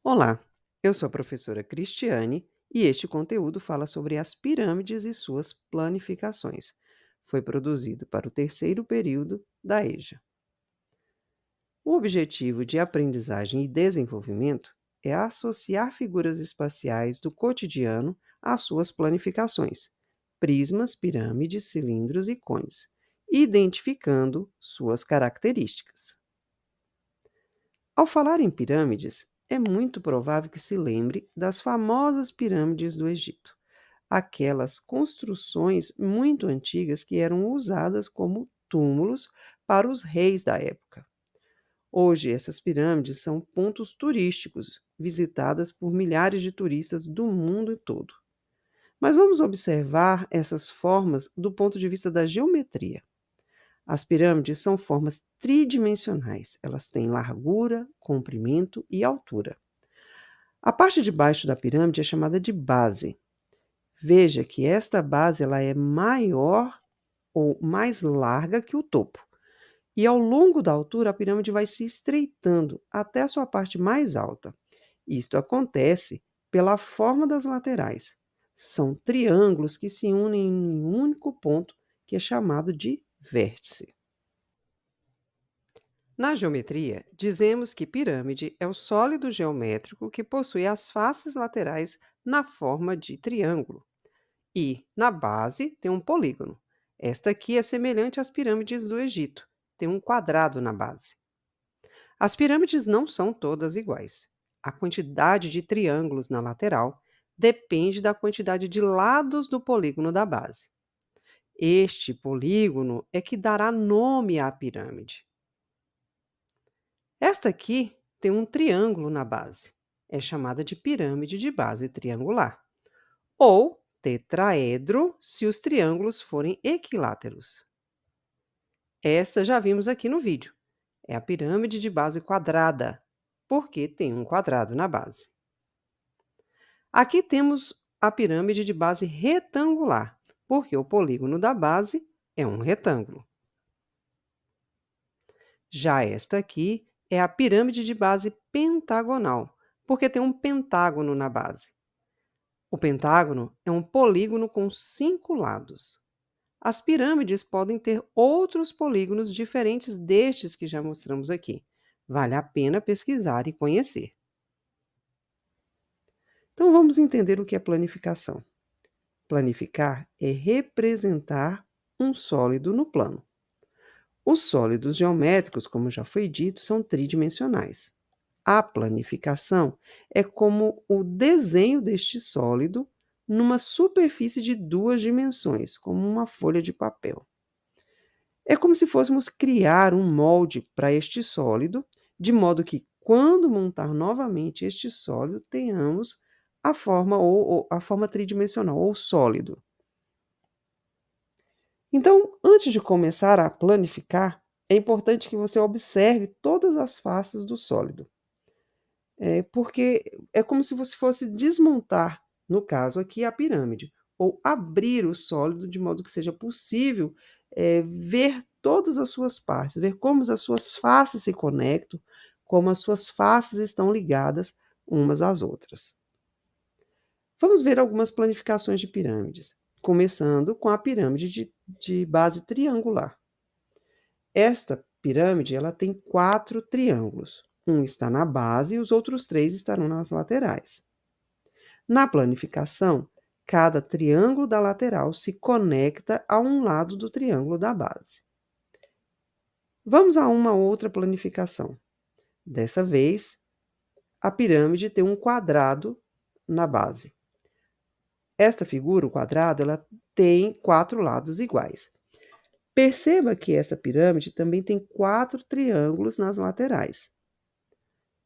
Olá, eu sou a professora Cristiane e este conteúdo fala sobre as pirâmides e suas planificações. Foi produzido para o terceiro período da EJA. O objetivo de aprendizagem e desenvolvimento é associar figuras espaciais do cotidiano às suas planificações, prismas, pirâmides, cilindros e cones, identificando suas características. Ao falar em pirâmides, é muito provável que se lembre das famosas pirâmides do Egito, aquelas construções muito antigas que eram usadas como túmulos para os reis da época. Hoje, essas pirâmides são pontos turísticos, visitadas por milhares de turistas do mundo todo. Mas vamos observar essas formas do ponto de vista da geometria. As pirâmides são formas tridimensionais. Elas têm largura, comprimento e altura. A parte de baixo da pirâmide é chamada de base. Veja que esta base ela é maior ou mais larga que o topo. E ao longo da altura, a pirâmide vai se estreitando até a sua parte mais alta. Isto acontece pela forma das laterais. São triângulos que se unem em um único ponto, que é chamado de vértice. Na geometria, dizemos que pirâmide é o sólido geométrico que possui as faces laterais na forma de triângulo e, na base, tem um polígono. Esta aqui é semelhante às pirâmides do Egito, tem um quadrado na base. As pirâmides não são todas iguais. A quantidade de triângulos na lateral depende da quantidade de lados do polígono da base. Este polígono é que dará nome à pirâmide. Esta aqui tem um triângulo na base. É chamada de pirâmide de base triangular. Ou tetraedro, se os triângulos forem equiláteros. Esta já vimos aqui no vídeo. É a pirâmide de base quadrada, porque tem um quadrado na base. Aqui temos a pirâmide de base retangular, porque o polígono da base é um retângulo. Já esta aqui é a pirâmide de base pentagonal, porque tem um pentágono na base. O pentágono é um polígono com 5 lados. As pirâmides podem ter outros polígonos diferentes destes que já mostramos aqui. Vale a pena pesquisar e conhecer. Então vamos entender o que é planificação. Planificar é representar um sólido no plano. Os sólidos geométricos, como já foi dito, são tridimensionais. A planificação é como o desenho deste sólido numa superfície de 2 dimensões, como uma folha de papel. É como se fôssemos criar um molde para este sólido, de modo que, quando montar novamente este sólido, tenhamos a forma ou a forma tridimensional ou sólido. Então, antes de começar a planificar, é importante que você observe todas as faces do sólido. Porque é como se você fosse desmontar, no caso aqui, a pirâmide, ou abrir o sólido de modo que seja possível ver todas as suas partes, ver como as suas faces se conectam, como as suas faces estão ligadas umas às outras. Vamos ver algumas planificações de pirâmides, começando com a pirâmide de base triangular. Esta pirâmide ela tem 4 triângulos. Um está na base e os outros 3 estarão nas laterais. Na planificação, cada triângulo da lateral se conecta a um lado do triângulo da base. Vamos a uma outra planificação. Dessa vez, a pirâmide tem um quadrado na base. Esta figura, o quadrado, ela tem 4 lados iguais. Perceba que esta pirâmide também tem 4 triângulos nas laterais.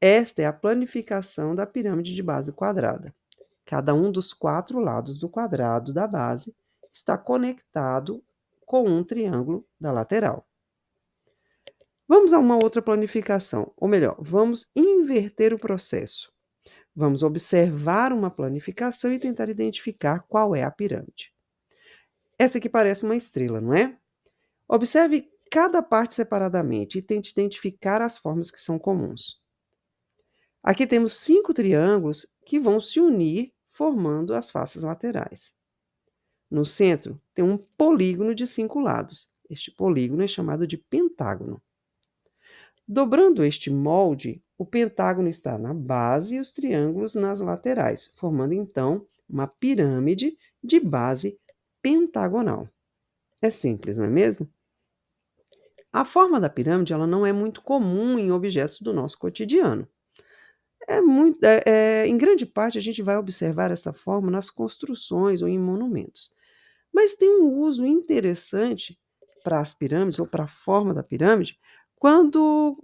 Esta é a planificação da pirâmide de base quadrada. Cada um dos 4 lados do quadrado da base está conectado com um triângulo da lateral. Vamos a uma outra planificação, ou melhor, vamos inverter o processo. Vamos observar uma planificação e tentar identificar qual é a pirâmide. Essa aqui parece uma estrela, não é? Observe cada parte separadamente e tente identificar as formas que são comuns. Aqui temos 5 triângulos que vão se unir formando as faces laterais. No centro tem um polígono de 5 lados. Este polígono é chamado de pentágono. Dobrando este molde, o pentágono está na base e os triângulos nas laterais, formando então uma pirâmide de base pentagonal. É simples, não é mesmo? A forma da pirâmide ela não é muito comum em objetos do nosso cotidiano. Em grande parte, a gente vai observar essa forma nas construções ou em monumentos. Mas tem um uso interessante para as pirâmides ou para a forma da pirâmide quando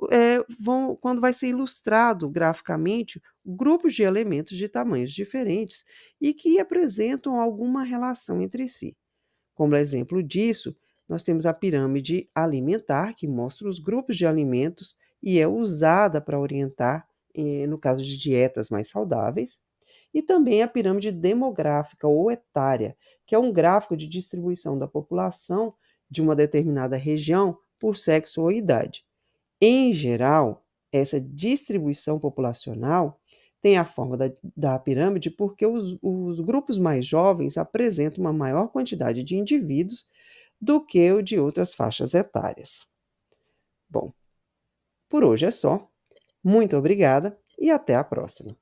vai ser ilustrado graficamente grupos de elementos de tamanhos diferentes e que apresentam alguma relação entre si. Como exemplo disso, nós temos a pirâmide alimentar, que mostra os grupos de alimentos e é usada para orientar, no caso de dietas mais saudáveis, e também a pirâmide demográfica ou etária, que é um gráfico de distribuição da população de uma determinada região por sexo ou idade. Em geral, essa distribuição populacional tem a forma da pirâmide porque os grupos mais jovens apresentam uma maior quantidade de indivíduos do que o de outras faixas etárias. Bom, por hoje é só. Muito obrigada e até a próxima.